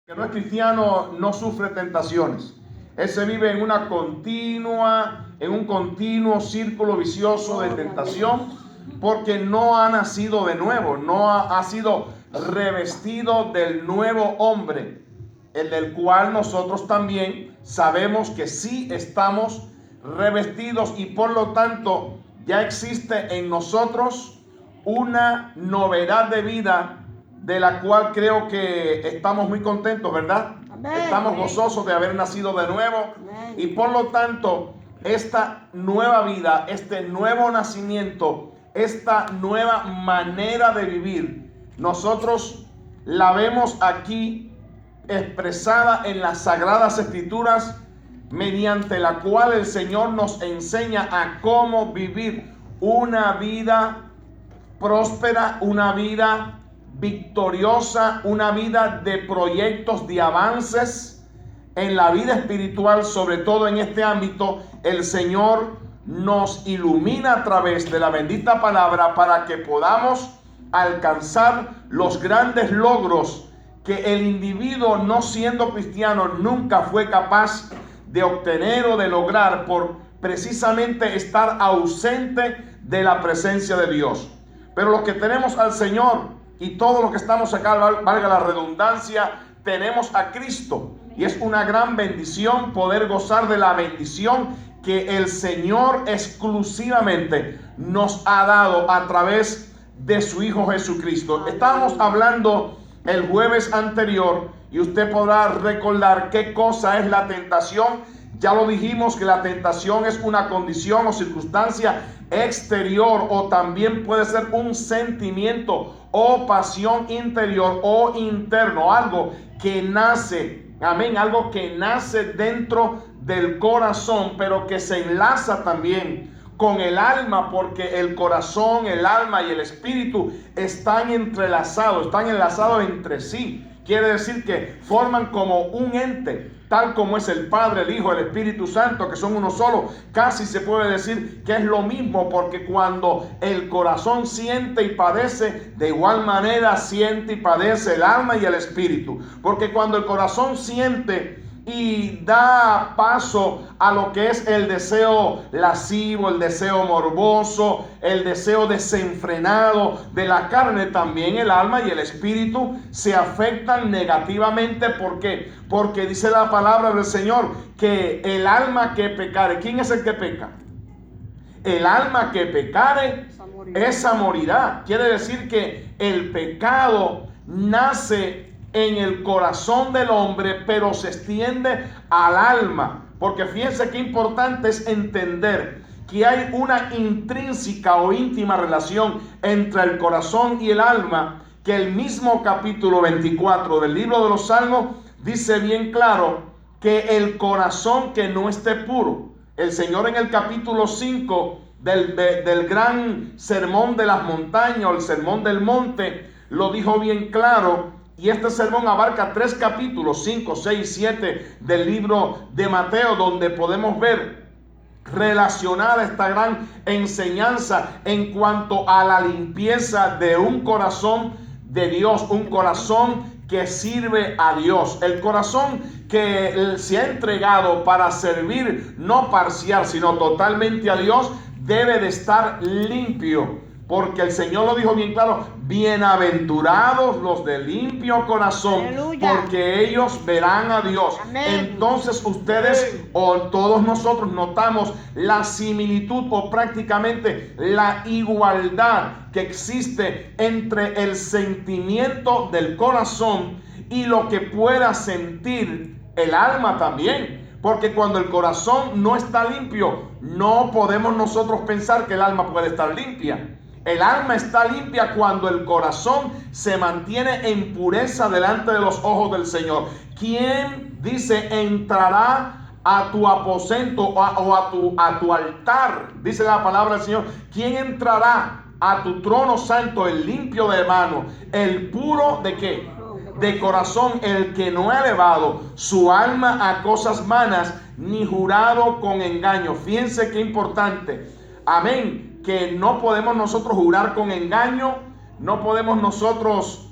Que no es cristiano no sufre tentaciones. Él se vive en un continuo círculo vicioso de tentación porque no ha nacido de nuevo, no ha sido revestido del nuevo hombre, el del cual nosotros también sabemos que sí estamos revestidos y por lo tanto ya existe en nosotros una novedad de vida de la cual creo que estamos muy contentos, ¿verdad? Amén. Estamos gozosos de haber nacido de nuevo. Amén. Y por lo tanto, esta nueva vida, este nuevo nacimiento, esta nueva manera de vivir, nosotros la vemos aquí expresada en las Sagradas Escrituras, mediante la cual el Señor nos enseña a cómo vivir una vida próspera, una vida victoriosa, una vida de proyectos, de avances en la vida espiritual. Sobre todo en este ámbito, el Señor nos ilumina a través de la bendita palabra para que podamos alcanzar los grandes logros que el individuo, no siendo cristiano, nunca fue capaz de obtener o de lograr por precisamente estar ausente de la presencia de Dios. Pero los que tenemos al Señor y todos los que estamos acá, valga la redundancia, tenemos a Cristo. Y es una gran bendición poder gozar de la bendición que el Señor exclusivamente nos ha dado a través de su Hijo Jesucristo. Estábamos hablando el jueves anterior y usted podrá recordar qué cosa es la tentación. Ya lo dijimos que la tentación es una condición o circunstancia exterior, o también puede ser un sentimiento o pasión interior o interno, algo que nace, amén, algo que nace dentro del corazón, pero que se enlaza también con el alma, porque el corazón, el alma y el espíritu están enlazados entre sí. Quiere decir que forman como un ente, tal como es el Padre, el Hijo, el Espíritu Santo, que son uno solo. Casi se puede decir que es lo mismo, porque cuando el corazón siente y padece, de igual manera siente y padece el alma y el espíritu. Porque cuando el corazón siente y da paso a lo que es el deseo lascivo, el deseo morboso, el deseo desenfrenado de la carne, también el alma y el espíritu se afectan negativamente. ¿Por qué? Porque dice la palabra del Señor que el alma que pecare, ¿quién es el que peca? El alma que pecare, esa morirá. Quiere decir que el pecado nace en el corazón del hombre, pero se extiende al alma. Porque fíjense qué importante es entender que hay una intrínseca o íntima relación entre el corazón y el alma, que el mismo capítulo 24 del libro de los Salmos dice bien claro que el corazón que no esté puro. El Señor en el capítulo 5 del gran sermón de las montañas, o el sermón del monte, lo dijo bien claro. Y este sermón abarca 3 capítulos, 5, 6, 7 del libro de Mateo, donde podemos ver relacionada esta gran enseñanza en cuanto a la limpieza de un corazón de Dios, un corazón que sirve a Dios, el corazón que se ha entregado para servir, no parcial, sino totalmente a Dios, debe de estar limpio. Porque el Señor lo dijo bien claro: bienaventurados los de limpio corazón, aleluya, porque ellos verán a Dios. Amén. Entonces ustedes o todos nosotros notamos la similitud o prácticamente la igualdad que existe entre el sentimiento del corazón y lo que pueda sentir el alma también. Porque cuando el corazón no está limpio, no podemos nosotros pensar que el alma puede estar limpia. El alma está limpia cuando el corazón se mantiene en pureza delante de los ojos del Señor. ¿Quién, dice, entrará a tu aposento o a tu altar? Dice la palabra del Señor. ¿Quién entrará a tu trono santo? El limpio de mano, el puro ¿de qué? De corazón, el que no ha elevado su alma a cosas vanas, ni jurado con engaño. Fíjense qué importante. Amén. Que no podemos nosotros jurar con engaño, no podemos nosotros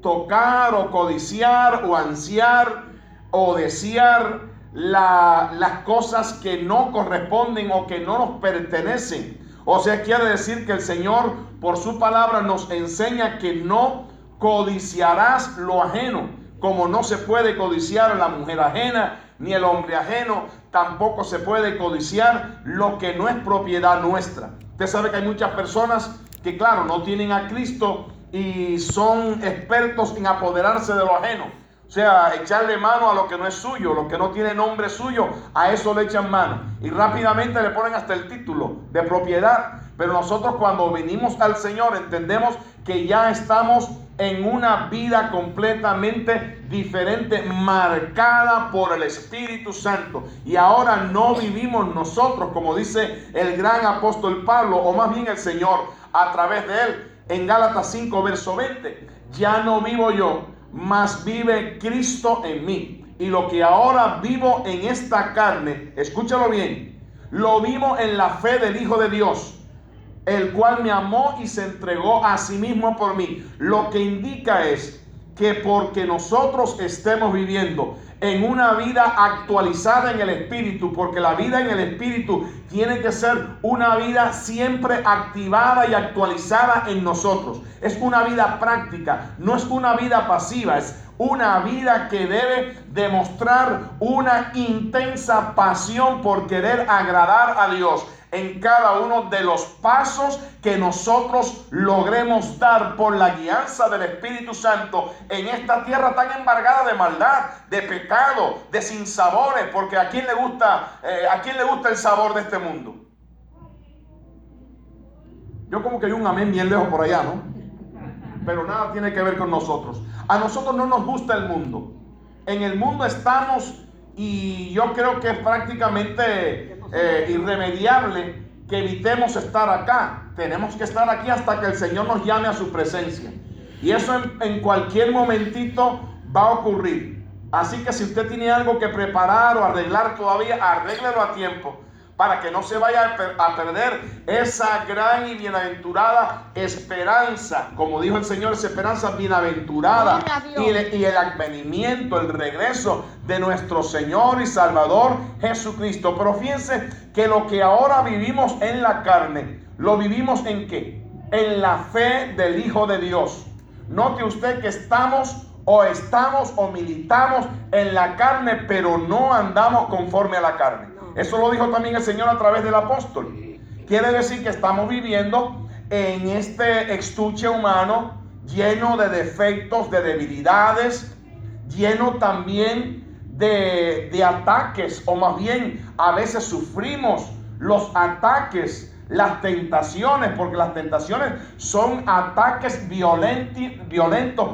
tocar o codiciar o ansiar o desear las cosas que no corresponden o que no nos pertenecen. O sea, quiere decir que el Señor por su palabra nos enseña que no codiciarás lo ajeno, como no se puede codiciar a la mujer ajena ni el hombre ajeno, tampoco se puede codiciar lo que no es propiedad nuestra. Usted sabe que hay muchas personas que, claro, no tienen a Cristo y son expertos en apoderarse de lo ajeno. O sea, echarle mano a lo que no es suyo, lo que no tiene nombre suyo, a eso le echan mano. Y rápidamente le ponen hasta el título de propiedad. Pero nosotros cuando venimos al Señor entendemos que ya estamos en una vida completamente diferente, marcada por el Espíritu Santo. Y ahora no vivimos nosotros, como dice el gran apóstol Pablo, o más bien el Señor a través de él, en Gálatas 5, verso 20. Ya no vivo yo, mas vive Cristo en mí. Y lo que ahora vivo en esta carne, escúchalo bien, lo vivo en la fe del Hijo de Dios, el cual me amó y se entregó a sí mismo por mí. Lo que indica es que porque nosotros estemos viviendo en una vida actualizada en el Espíritu, porque la vida en el Espíritu tiene que ser una vida siempre activada y actualizada en nosotros. Es una vida práctica, no es una vida pasiva, es una vida que debe demostrar una intensa pasión por querer agradar a Dios en cada uno de los pasos que nosotros logremos dar por la guianza del Espíritu Santo en esta tierra tan embargada de maldad, de pecado, de sinsabores, porque ¿a quién le gusta el sabor de este mundo? Yo como que hay un amén bien lejos por allá, ¿no? Pero nada tiene que ver con nosotros. A nosotros no nos gusta el mundo. En el mundo estamos y yo creo que es prácticamente irremediable que evitemos estar acá. Tenemos que estar aquí hasta que el Señor nos llame a su presencia. Y eso en cualquier momentito va a ocurrir. Así que si usted tiene algo que preparar o arreglar todavía, arréglelo a tiempo, para que no se vaya a perder esa gran y bienaventurada esperanza. Como dijo el Señor, esa esperanza bienaventurada y el advenimiento, el regreso de nuestro Señor y Salvador Jesucristo. Pero fíjense que lo que ahora vivimos en la carne, ¿lo vivimos en qué? En la fe del Hijo de Dios. Note usted que estamos o militamos en la carne, pero no andamos conforme a la carne. Eso lo dijo también el Señor a través del apóstol. Quiere decir que estamos viviendo en este estuche humano lleno de defectos, de debilidades, lleno también de ataques, o más bien a veces sufrimos los ataques, las tentaciones, porque las tentaciones son ataques violentos,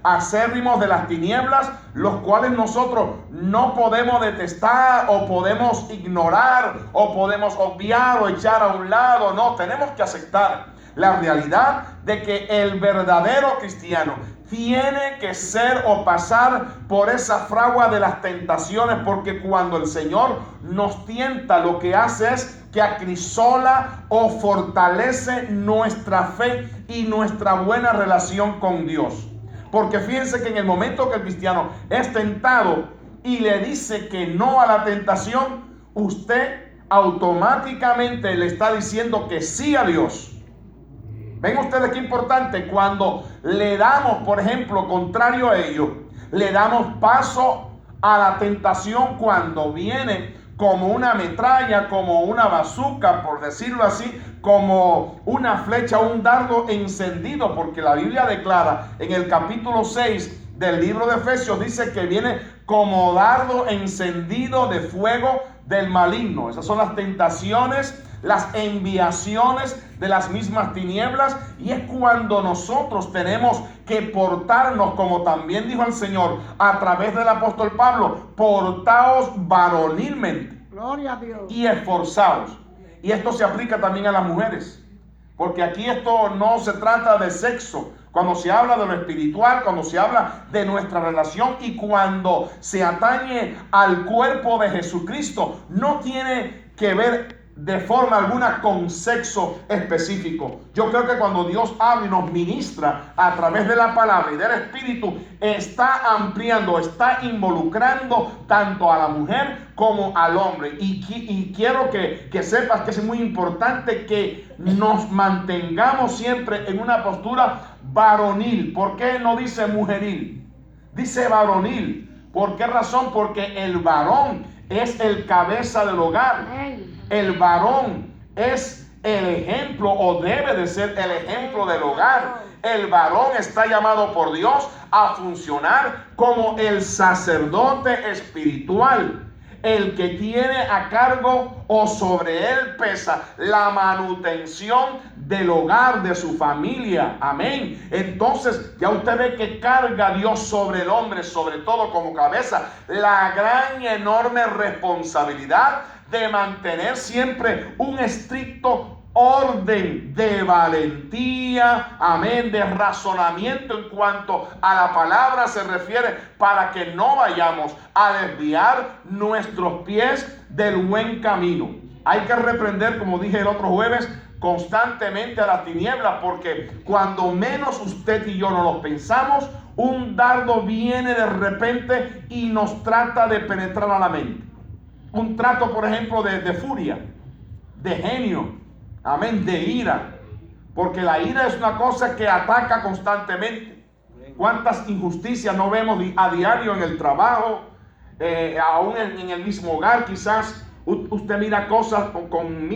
acérrimos de las tinieblas, los cuales nosotros no podemos detestar o podemos ignorar o podemos obviar o echar a un lado. No, tenemos que aceptar la realidad de que el verdadero cristiano tiene que ser o pasar por esa fragua de las tentaciones, porque cuando el Señor nos tienta, lo que hace es que acrisola o fortalece nuestra fe y nuestra buena relación con Dios. Porque fíjense que en el momento que el cristiano es tentado y le dice que no a la tentación, usted automáticamente le está diciendo que sí a Dios. Ven ustedes qué importante, cuando le damos, por ejemplo, contrario a ello, le damos paso a la tentación cuando viene como una metralla, como una bazooka, por decirlo así, como una flecha, un dardo encendido, porque la Biblia declara en el capítulo 6 del libro de Efesios, dice que viene como dardo encendido de fuego del maligno. Esas son las tentaciones, las enviaciones de las mismas tinieblas, y es cuando nosotros tenemos que portarnos, como también dijo el Señor a través del apóstol Pablo, portaos varonilmente. Gloria a Dios. Y esforzados. Y esto se aplica también a las mujeres, porque aquí esto no se trata de sexo. Cuando se habla de lo espiritual, cuando se habla de nuestra relación y cuando se atañe al cuerpo de Jesucristo, no tiene que ver de forma alguna con sexo específico. Yo creo que cuando Dios habla y nos ministra a través de la palabra y del Espíritu, está ampliando, está involucrando tanto a la mujer como al hombre. Y quiero que sepas que es muy importante que nos mantengamos siempre en una postura varonil. ¿Por qué no dice mujeril? Dice varonil. ¿Por qué razón? Porque el varón es el cabeza del hogar. El varón es el ejemplo, o debe de ser el ejemplo del hogar. El varón está llamado por Dios a funcionar como el sacerdote espiritual, el que tiene a cargo o sobre él pesa la manutención del hogar, de su familia. Amén. Entonces ya usted ve que carga Dios sobre el hombre, sobre todo como cabeza, la gran y enorme responsabilidad de mantener siempre un estricto orden de valentía, amén, de razonamiento en cuanto a la palabra se refiere, para que no vayamos a desviar nuestros pies del buen camino. Hay que reprender, como dije el otro jueves, constantemente a las tinieblas, porque cuando menos usted y yo no lo pensamos, un dardo viene de repente y nos trata de penetrar a la mente. Un trato, por ejemplo, de furia, de genio, amén, de ira, porque la ira es una cosa que ataca constantemente. ¿Cuántas injusticias no vemos a diario en el trabajo, aún en el mismo hogar? Quizás usted mira cosas con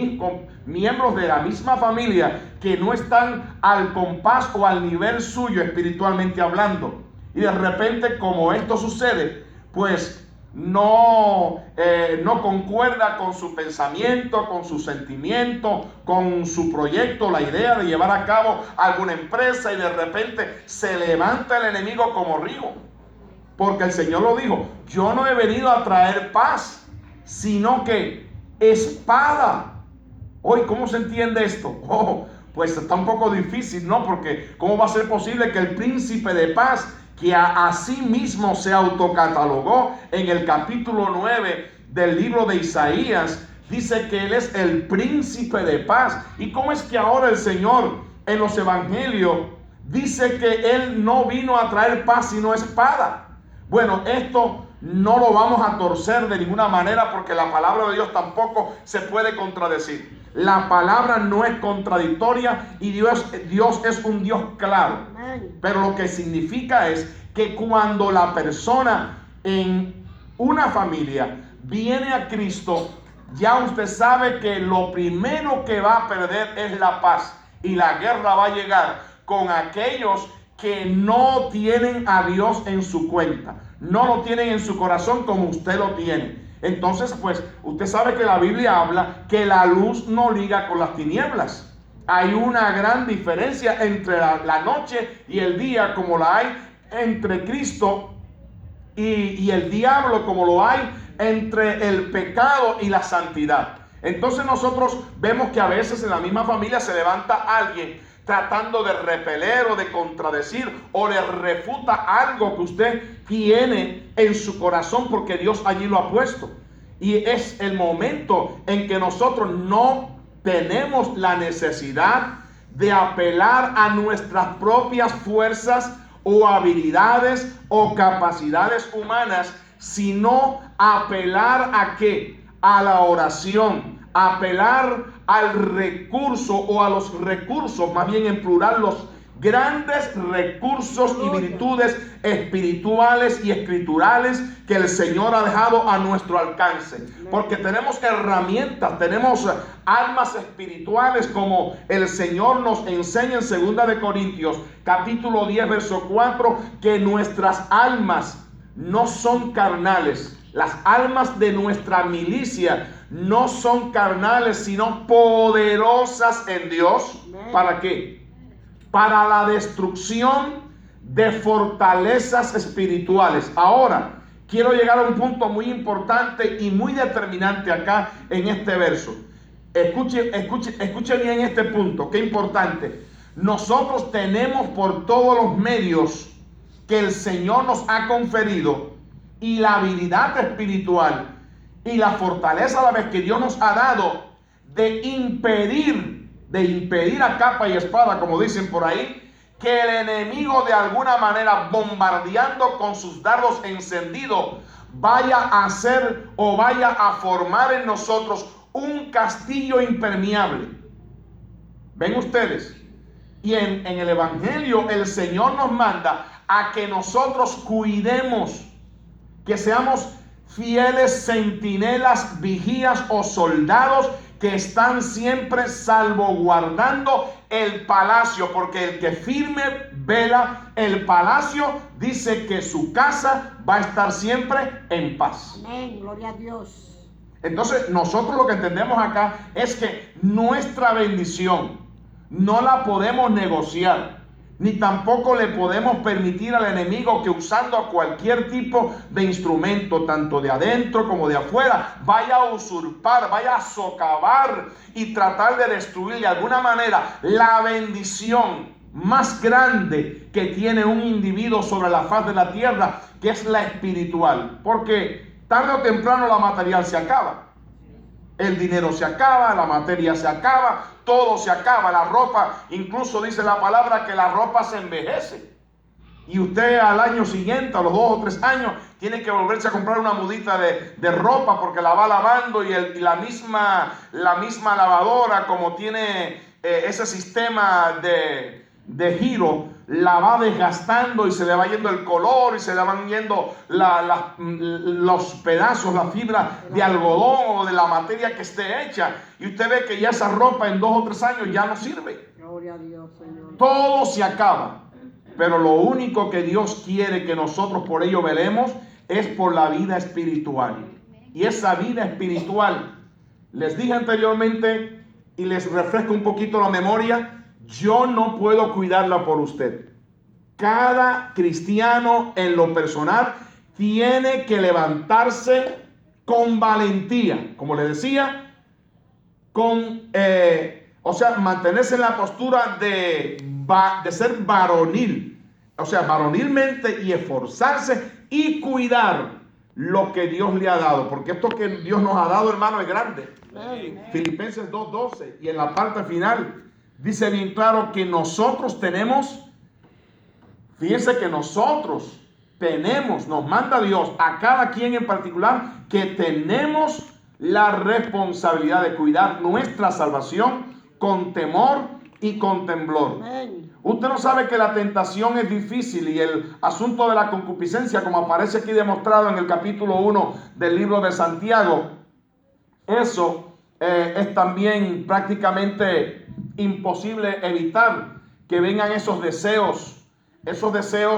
miembros de la misma familia que no están al compás o al nivel suyo espiritualmente hablando, y de repente, como esto sucede, pues no concuerda con su pensamiento, con su sentimiento, con su proyecto, la idea de llevar a cabo alguna empresa, y de repente se levanta el enemigo como río, porque el Señor lo dijo: yo no he venido a traer paz, sino que espada. Hoy, ¿cómo se entiende esto? Pues está un poco difícil, ¿no? Porque ¿cómo va a ser posible que el príncipe de paz, que a sí mismo se autocatalogó en el capítulo 9 del libro de Isaías, dice que Él es el príncipe de paz? ¿Y cómo es que ahora el Señor en los evangelios dice que Él no vino a traer paz sino espada? Bueno, esto no lo vamos a torcer de ninguna manera, porque la palabra de Dios tampoco se puede contradecir. La palabra no es contradictoria y Dios es un Dios claro. Pero lo que significa es que cuando la persona en una familia viene a Cristo, ya usted sabe que lo primero que va a perder es la paz, y la guerra va a llegar con aquellos que no tienen a Dios en su cuenta, no lo tienen en su corazón como usted lo tiene. Entonces, pues, usted sabe que la Biblia habla que la luz no liga con las tinieblas. Hay una gran diferencia entre la noche y el día, como la hay entre Cristo y el diablo, como lo hay entre el pecado y la santidad. Entonces nosotros vemos que a veces en la misma familia se levanta alguien tratando de repeler o de contradecir o le refuta algo que usted tiene en su corazón, porque Dios allí lo ha puesto. Y es el momento en que nosotros no tenemos la necesidad de apelar a nuestras propias fuerzas o habilidades o capacidades humanas, sino apelar ¿a qué? A la oración, apelar al recurso o a los recursos, más bien en plural, los grandes recursos y virtudes espirituales y escriturales que el Señor ha dejado a nuestro alcance, porque tenemos herramientas, tenemos armas espirituales, como el Señor nos enseña en 2 de Corintios capítulo 10 verso 4, que nuestras almas no son carnales. Las almas de nuestra milicia no son carnales, sino poderosas en Dios. ¿Para qué? Para la destrucción de fortalezas espirituales. Ahora, quiero llegar a un punto muy importante y muy determinante acá en este verso. Escuche bien este punto, qué importante. Nosotros tenemos por todos los medios que el Señor nos ha conferido, y la habilidad espiritual y la fortaleza a la vez que Dios nos ha dado, de impedir a capa y espada, como dicen por ahí, que el enemigo de alguna manera, bombardeando con sus dardos encendidos, vaya a hacer o vaya a formar en nosotros un castillo impermeable. ¿Ven ustedes? Y en el Evangelio el Señor nos manda a que nosotros cuidemos, que seamos fieles centinelas, vigías o soldados que están siempre salvaguardando el palacio, porque el que firme vela el palacio dice que su casa va a estar siempre en paz. Amén, gloria a Dios. Entonces nosotros lo que entendemos acá es que nuestra bendición no la podemos negociar, ni tampoco le podemos permitir al enemigo que usando a cualquier tipo de instrumento, tanto de adentro como de afuera, vaya a usurpar, vaya a socavar y tratar de destruir de alguna manera la bendición más grande que tiene un individuo sobre la faz de la tierra, que es la espiritual. Porque tarde o temprano la material se acaba. El dinero se acaba, la materia se acaba, todo se acaba, la ropa, incluso dice la palabra que la ropa se envejece. Y usted al año siguiente, a los 2 o 3 años, tiene que volverse a comprar una mudita de ropa porque la va lavando y la misma lavadora, como tiene ese sistema de giro, la va desgastando y se le va yendo el color y se le van yendo los pedazos, la fibra de algodón o de la materia que esté hecha, y usted ve que ya esa ropa en 2 o 3 años ya no sirve. Gloria a Dios, Señor. Todo se acaba, pero lo único que Dios quiere que nosotros por ello velemos es por la vida espiritual. Y esa vida espiritual, les dije anteriormente y les refresco un poquito la memoria, yo no puedo cuidarla por usted. Cada cristiano en lo personal tiene que levantarse con valentía, como les decía, mantenerse en la postura de ser varonil, o sea, varonilmente, y esforzarse y cuidar lo que Dios le ha dado, porque esto que Dios nos ha dado, hermano, es grande. Filipenses 2:12, y en la parte final dice bien claro que nosotros tenemos, fíjense que nosotros tenemos, nos manda Dios a cada quien en particular, que tenemos la responsabilidad de cuidar nuestra salvación con temor y con temblor. Amén. Usted no sabe que la tentación es difícil, y el asunto de la concupiscencia, como aparece aquí demostrado en el capítulo 1 del libro de Santiago, eso es también prácticamente imposible evitar que vengan esos deseos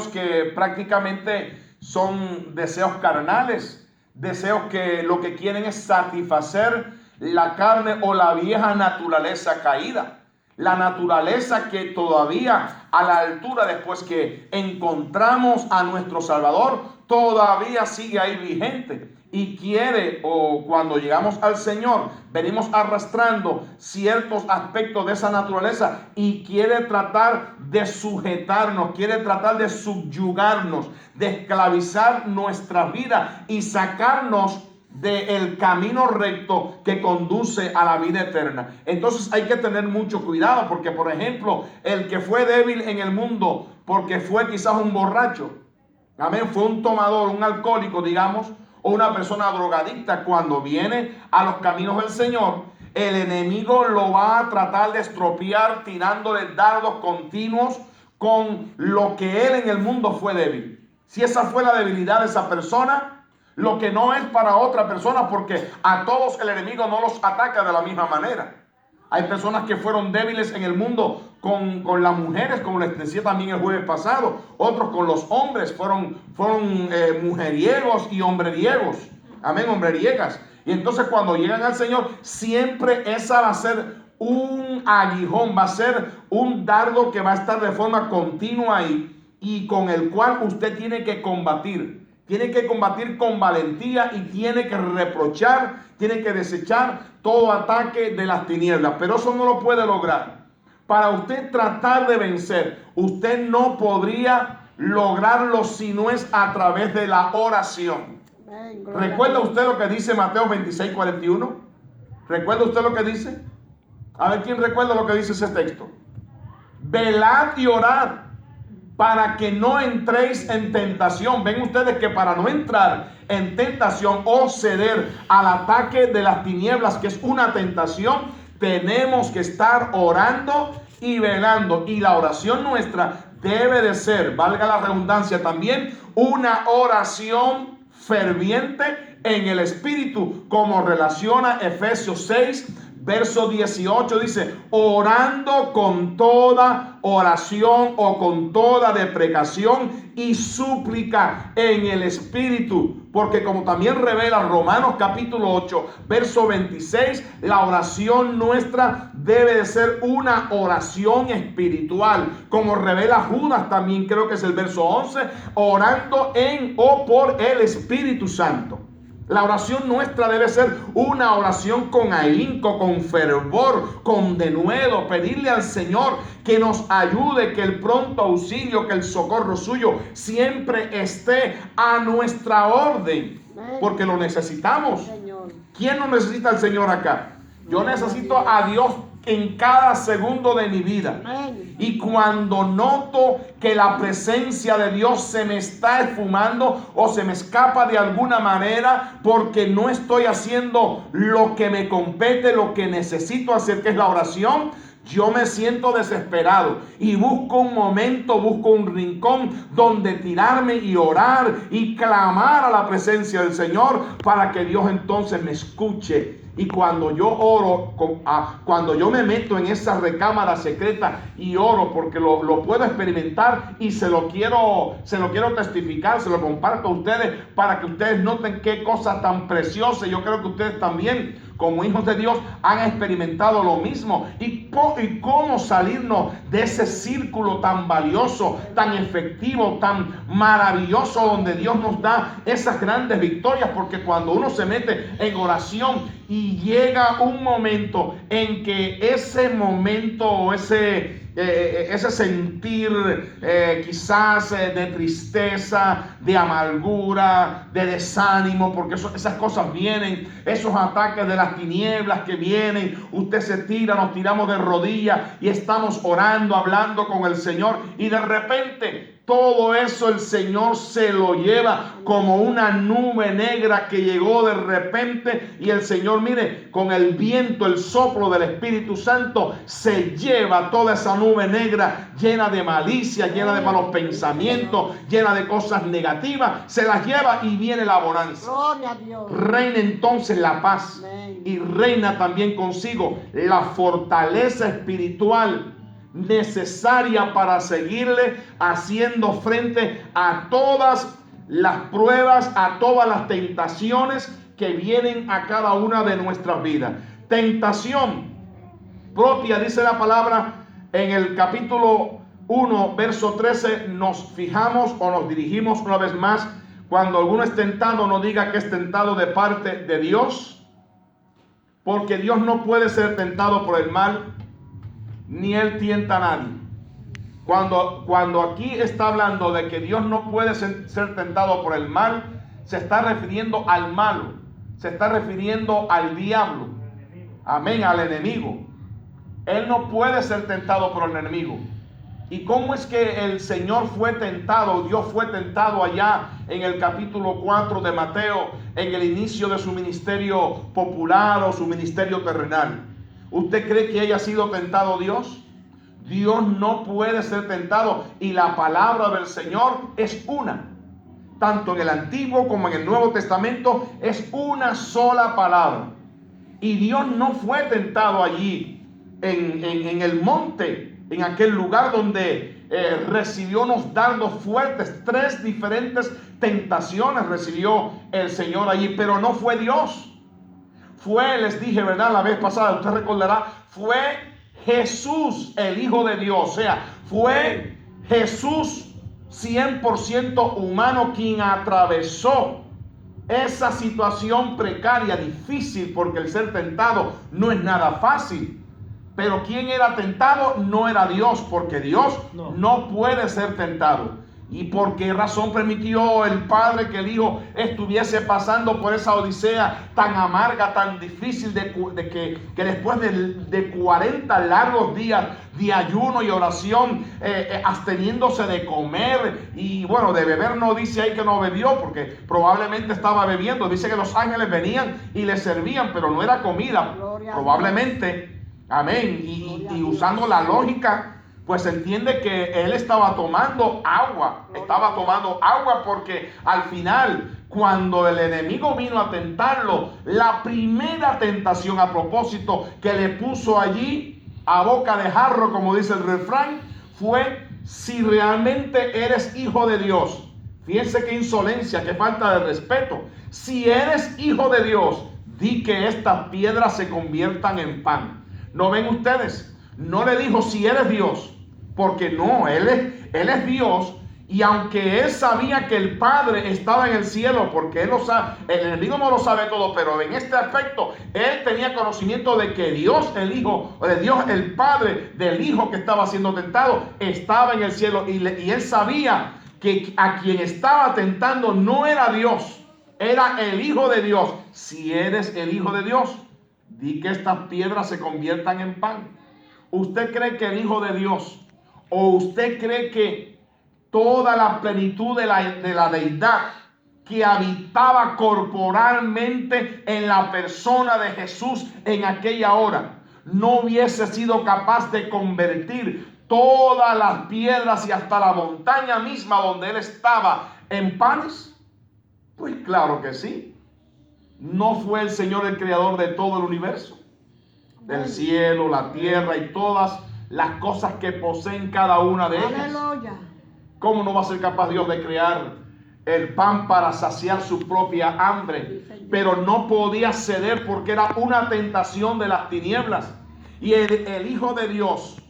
que prácticamente son deseos carnales, deseos que lo que quieren es satisfacer la carne o la vieja naturaleza caída. La naturaleza que todavía a la altura, después que encontramos a nuestro Salvador, todavía sigue ahí vigente. Y quiere, o cuando llegamos al Señor, venimos arrastrando ciertos aspectos de esa naturaleza y quiere tratar de sujetarnos, quiere tratar de subyugarnos, de esclavizar nuestra vida y sacarnos del camino recto que conduce a la vida eterna. Entonces hay que tener mucho cuidado, porque por ejemplo, el que fue débil en el mundo porque fue quizás un borracho, amén, fue un tomador, un alcohólico, digamos, o una persona drogadicta, cuando viene a los caminos del Señor, el enemigo lo va a tratar de estropear, tirándole dardos continuos con lo que él en el mundo fue débil. Si esa fue la debilidad de esa persona, lo que no es para otra persona, porque a todos el enemigo no los ataca de la misma manera. Hay personas que fueron débiles en el mundo con las mujeres, como les decía también el jueves pasado. Otros con los hombres fueron mujeriegos y hombreriegos. Amén, hombreriegas. Y entonces cuando llegan al Señor, siempre esa va a ser un aguijón, va a ser un dardo que va a estar de forma continua ahí, y con el cual usted tiene que combatir. Tiene que combatir con valentía y tiene que reprochar, tiene que desechar todo ataque de las tinieblas. Pero eso no lo puede lograr. Para usted tratar de vencer, usted no podría lograrlo si no es a través de la oración. ¿Recuerda usted lo que dice Mateo 26:41? ¿Recuerda usted lo que dice? A ver, ¿quién recuerda lo que dice ese texto? Velad y orad para que no entréis en tentación. Ven ustedes que para no entrar en tentación o ceder al ataque de las tinieblas, que es una tentación, tenemos que estar orando y velando. Y la oración nuestra debe de ser, valga la redundancia también, una oración ferviente en el Espíritu, como relaciona Efesios 6, verso 18, dice, orando con toda oración o con toda deprecación y súplica en el Espíritu, porque como también revela Romanos capítulo 8, verso 26, la oración nuestra debe de ser una oración espiritual, como revela Judas también, creo que es el verso 11, orando en o por el Espíritu Santo. La oración nuestra debe ser una oración con ahínco, con fervor, con denuedo. Pedirle al Señor que nos ayude, que el pronto auxilio, que el socorro suyo siempre esté a nuestra orden. Porque lo necesitamos. ¿Quién no necesita al Señor acá? Yo necesito a Dios en cada segundo de mi vida. Y cuando noto que la presencia de Dios se me está esfumando o se me escapa de alguna manera porque no estoy haciendo lo que me compete, lo que necesito hacer, que es la oración, yo me siento desesperado y busco un momento, busco un rincón donde tirarme y orar y clamar a la presencia del Señor para que Dios entonces me escuche. Y cuando yo oro, cuando yo me meto en esa recámara secreta y oro, porque lo puedo experimentar y se lo quiero testificar, se lo comparto a ustedes para que ustedes noten qué cosa tan preciosa. Yo creo que ustedes también, como hijos de Dios, han experimentado lo mismo. Y cómo salirnos de ese círculo tan valioso, tan efectivo, tan maravilloso, donde Dios nos da esas grandes victorias. Porque cuando uno se mete en oración y llega un momento en que ese momento o ese sentir quizás de tristeza, de amargura, de desánimo, porque esas cosas vienen, esos ataques de las tinieblas que vienen, usted se tira, nos tiramos de rodillas y estamos orando, hablando con el Señor, y de repente todo eso el Señor se lo lleva como una nube negra que llegó de repente, y el Señor, mire, con el viento, el soplo del Espíritu Santo, se lleva toda esa nube negra llena de malicia, llena de malos pensamientos, llena de cosas negativas, se las lleva y viene la bonanza. Gloria a Dios. Reina entonces la paz y reina también consigo la fortaleza espiritual necesaria para seguirle haciendo frente a todas las pruebas, a todas las tentaciones que vienen a cada una de nuestras vidas. Tentación propia, dice la palabra en el capítulo 1, verso 13, nos fijamos o nos dirigimos una vez más. Cuando alguno es tentado, no diga que es tentado de parte de Dios, porque Dios no puede ser tentado por el mal, ni él tienta a nadie. Cuando aquí está hablando de que Dios no puede ser tentado por el mal, se está refiriendo al malo, se está refiriendo al diablo, amén, al enemigo. Él no puede ser tentado por el enemigo. ¿Y cómo es que el Señor fue tentado? Dios fue tentado allá en el capítulo 4 de Mateo, en el inicio de su ministerio popular o su ministerio terrenal. ¿Usted cree que haya sido tentado Dios? Dios no puede ser tentado, y la palabra del Señor es una. Tanto en el Antiguo como en el Nuevo Testamento es una sola palabra. Y Dios no fue tentado allí en el monte, en aquel lugar donde recibió unos dardos fuertes. 3 diferentes tentaciones recibió el Señor allí, pero no fue Dios. Fue, les dije, ¿verdad? La vez pasada, usted recordará, fue Jesús, el Hijo de Dios. O sea, fue Jesús 100% humano quien atravesó esa situación precaria, difícil, porque el ser tentado no es nada fácil. Pero quien era tentado no era Dios, porque Dios no puede ser tentado. ¿Y por qué razón permitió el Padre que el Hijo estuviese pasando por esa odisea tan amarga, tan difícil, que después de 40 largos días de ayuno y oración, absteniéndose de comer y bueno, de beber? No dice ahí que no bebió, porque probablemente estaba bebiendo. Dice que los ángeles venían y le servían, pero no era comida. Probablemente, amén. Y usando la lógica, pues entiende que él estaba tomando agua, porque al final, cuando el enemigo vino a tentarlo, la primera tentación, a propósito, que le puso allí a boca de jarro, como dice el refrán, fue: si realmente eres hijo de Dios. Fíjense qué insolencia, qué falta de respeto. Si eres hijo de Dios, di que estas piedras se conviertan en pan. ¿No ven ustedes? No le dijo si eres Dios, porque no, él es Dios, y aunque él sabía que el Padre estaba en el cielo, porque él lo sabe, el enemigo no lo sabe todo, pero en este aspecto él tenía conocimiento de que Dios el Hijo, de Dios el Padre del Hijo que estaba siendo tentado, estaba en el cielo, y él sabía que a quien estaba tentando no era Dios, era el Hijo de Dios. Si eres el Hijo de Dios, di que estas piedras se conviertan en pan. ¿Usted cree que el Hijo de Dios, o usted cree que toda la plenitud de la deidad que habitaba corporalmente en la persona de Jesús en aquella hora, no hubiese sido capaz de convertir todas las piedras y hasta la montaña misma donde él estaba en panes? Pues claro que sí. ¿No fue el Señor el creador de todo el universo? Del cielo, la tierra y todas las cosas que poseen cada una de ellas. Aleluya. ¿Cómo no va a ser capaz Dios de crear el pan para saciar su propia hambre? Pero no podía ceder porque era una tentación de las tinieblas. Y el Hijo de Dios,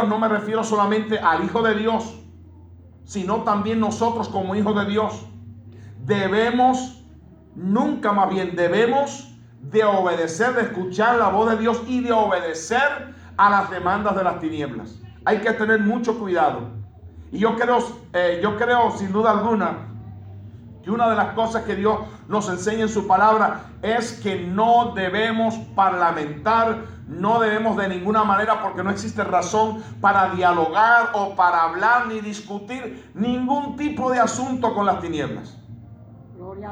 no me refiero solamente al Hijo de Dios, sino también nosotros como hijos de Dios, debemos de obedecer, de escuchar la voz de Dios y de obedecer a las demandas de las tinieblas. Hay que tener mucho cuidado. Y yo creo sin duda alguna que una de las cosas que Dios nos enseña en su palabra es que no debemos parlamentar, no debemos de ninguna manera, porque no existe razón para dialogar o para hablar ni discutir ningún tipo de asunto con las tinieblas.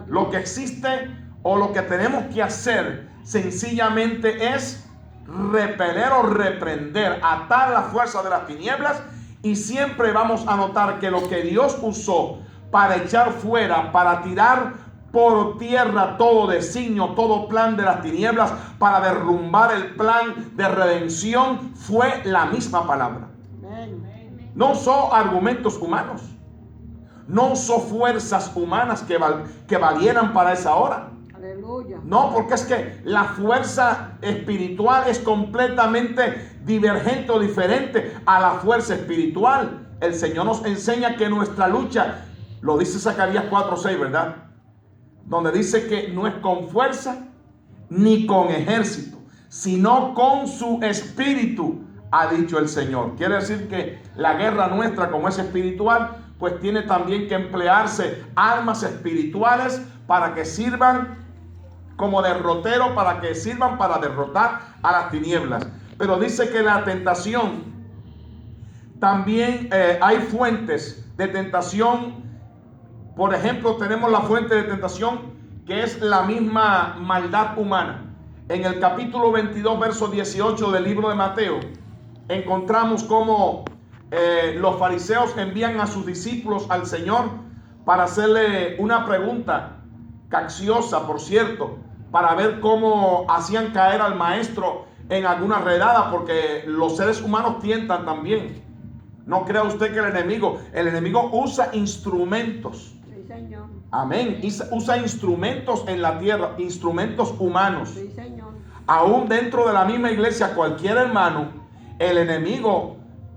Lo que existe o lo que tenemos que hacer sencillamente es repeler o reprender, atar la fuerza de las tinieblas, y siempre vamos a notar que lo que Dios usó para echar fuera, para tirar por tierra todo designio, todo plan de las tinieblas, para derrumbar el plan de redención, fue la misma palabra. No son argumentos humanos, no son fuerzas humanas que valieran para esa hora. No, porque es que la fuerza espiritual es completamente divergente o diferente a la fuerza espiritual. El Señor nos enseña que nuestra lucha, lo dice Zacarías 4:6, ¿verdad? Donde dice que no es con fuerza ni con ejército, sino con su espíritu, ha dicho el Señor. Quiere decir que la guerra nuestra, como es espiritual, pues tiene también que emplearse armas espirituales para que sirvan como derrotero, para que sirvan para derrotar a las tinieblas. Pero dice que la tentación, también hay fuentes de tentación. Por ejemplo, tenemos la fuente de tentación que es la misma maldad humana. En el capítulo 22, verso 18 del libro de Mateo, encontramos cómo los fariseos envían a sus discípulos al Señor para hacerle una pregunta capciosa, por cierto, para ver cómo hacían caer al maestro en alguna redada, porque los seres humanos tientan también. No crea usted que el enemigo usa instrumentos. Sí, Señor. Amén. Usa instrumentos en la tierra, instrumentos humanos. Sí, Señor. Aún dentro de la misma iglesia, cualquier hermano, el enemigo,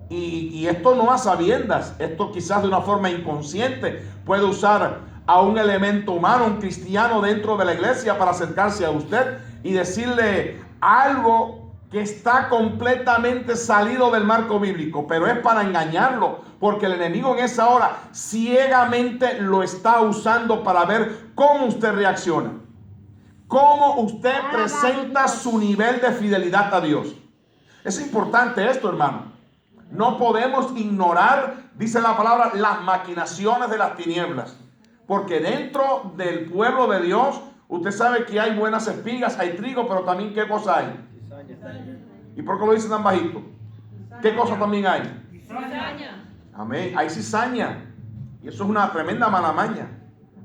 y esto no a sabiendas, esto quizás de una forma inconsciente, puede usar a un elemento humano, un cristiano dentro de la iglesia, para acercarse a usted y decirle algo que está completamente salido del marco bíblico, pero es para engañarlo, porque el enemigo en esa hora ciegamente lo está usando para ver cómo usted reacciona, cómo usted presenta su nivel de fidelidad a Dios. Es importante esto, hermano. No podemos ignorar, dice la palabra, las maquinaciones de las tinieblas, porque dentro del pueblo de Dios, usted sabe que hay buenas espigas, hay trigo, pero también ¿qué cosa hay? ¿Y por qué lo dice tan bajito? ¿Qué cosa también hay? Cizaña. Amén. Hay cizaña. Y eso es una tremenda mala maña.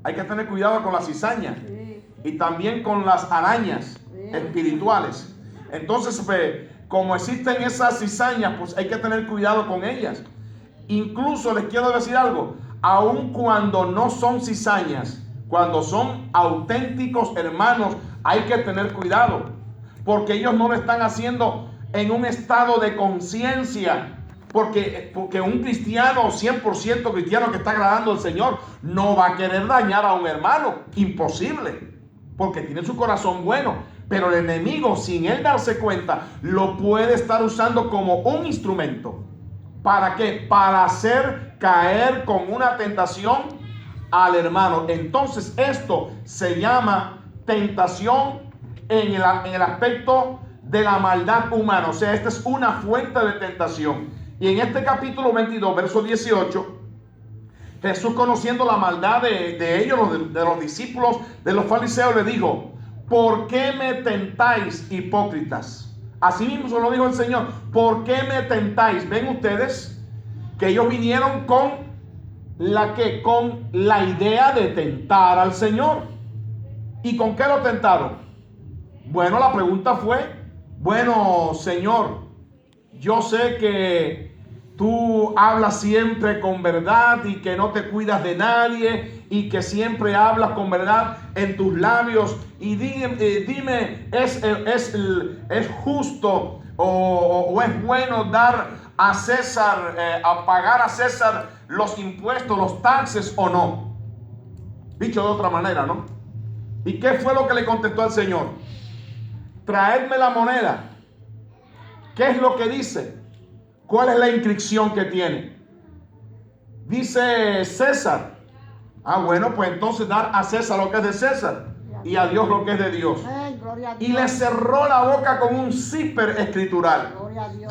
Hay que tener cuidado con la cizaña. Y también con las arañas espirituales. Entonces, como existen esas cizañas, pues hay que tener cuidado con ellas. Incluso les quiero decir algo. Aun cuando no son cizañas, cuando son auténticos hermanos, hay que tener cuidado. Porque ellos no lo están haciendo en un estado de conciencia. Porque un cristiano, 100% cristiano que está agradando al Señor, no va a querer dañar a un hermano. Imposible. Porque tiene su corazón bueno. Pero el enemigo, sin él darse cuenta, lo puede estar usando como un instrumento. ¿Para qué? Para hacer caer con una tentación al hermano. Entonces esto se llama tentación en el aspecto de la maldad humana. O sea, esta es una fuente de tentación. Y en este capítulo 22, verso 18, Jesús, conociendo la maldad de ellos, de los discípulos, de los fariseos, le dijo: ¿por qué me tentáis, hipócritas? Así mismo se lo dijo el Señor. ¿Por qué me tentáis? ¿Ven ustedes que ellos vinieron con la idea de tentar al Señor? ¿Y con qué lo tentaron? Bueno, la pregunta fue: bueno, Señor, yo sé que tú hablas siempre con verdad y que no te cuidas de nadie y que siempre hablas con verdad en tus labios. Y dime, ¿es justo o es bueno dar a César, a pagar a César los impuestos, los taxes o no? Dicho de otra manera, ¿no? ¿Y qué fue lo que le contestó al Señor? Traedme la moneda. ¿Qué es lo que dice? ¿Cuál es la inscripción que tiene? Dice César. Ah, bueno, pues entonces dar a César lo que es de César y a Dios lo que es de Dios. Y le cerró la boca con un zipper escritural.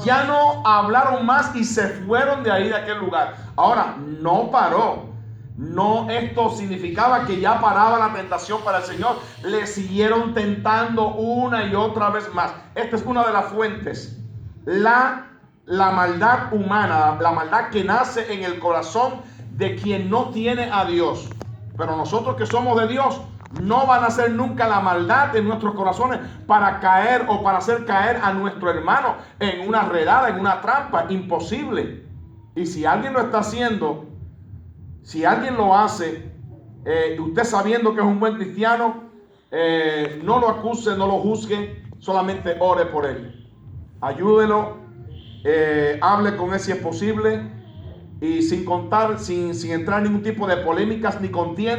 Ya no hablaron más y se fueron de ahí, de aquel lugar. Ahora, no paró. No, esto significaba que ya paraba la tentación para el Señor. Le siguieron tentando una y otra vez más. Esta es una de las fuentes. La maldad humana, la maldad que nace en el corazón de quien no tiene a Dios. Pero nosotros que somos de Dios, no van a hacer nunca la maldad en nuestros corazones para caer o para hacer caer a nuestro hermano en una redada, en una trampa. Imposible. Y si alguien lo está haciendo, si alguien lo hace, usted sabiendo que es un buen cristiano, no lo acuse, no lo juzgue, solamente ore por él. Ayúdelo, hable con él si es posible, y sin entrar en ningún tipo de polémicas ni contiendas.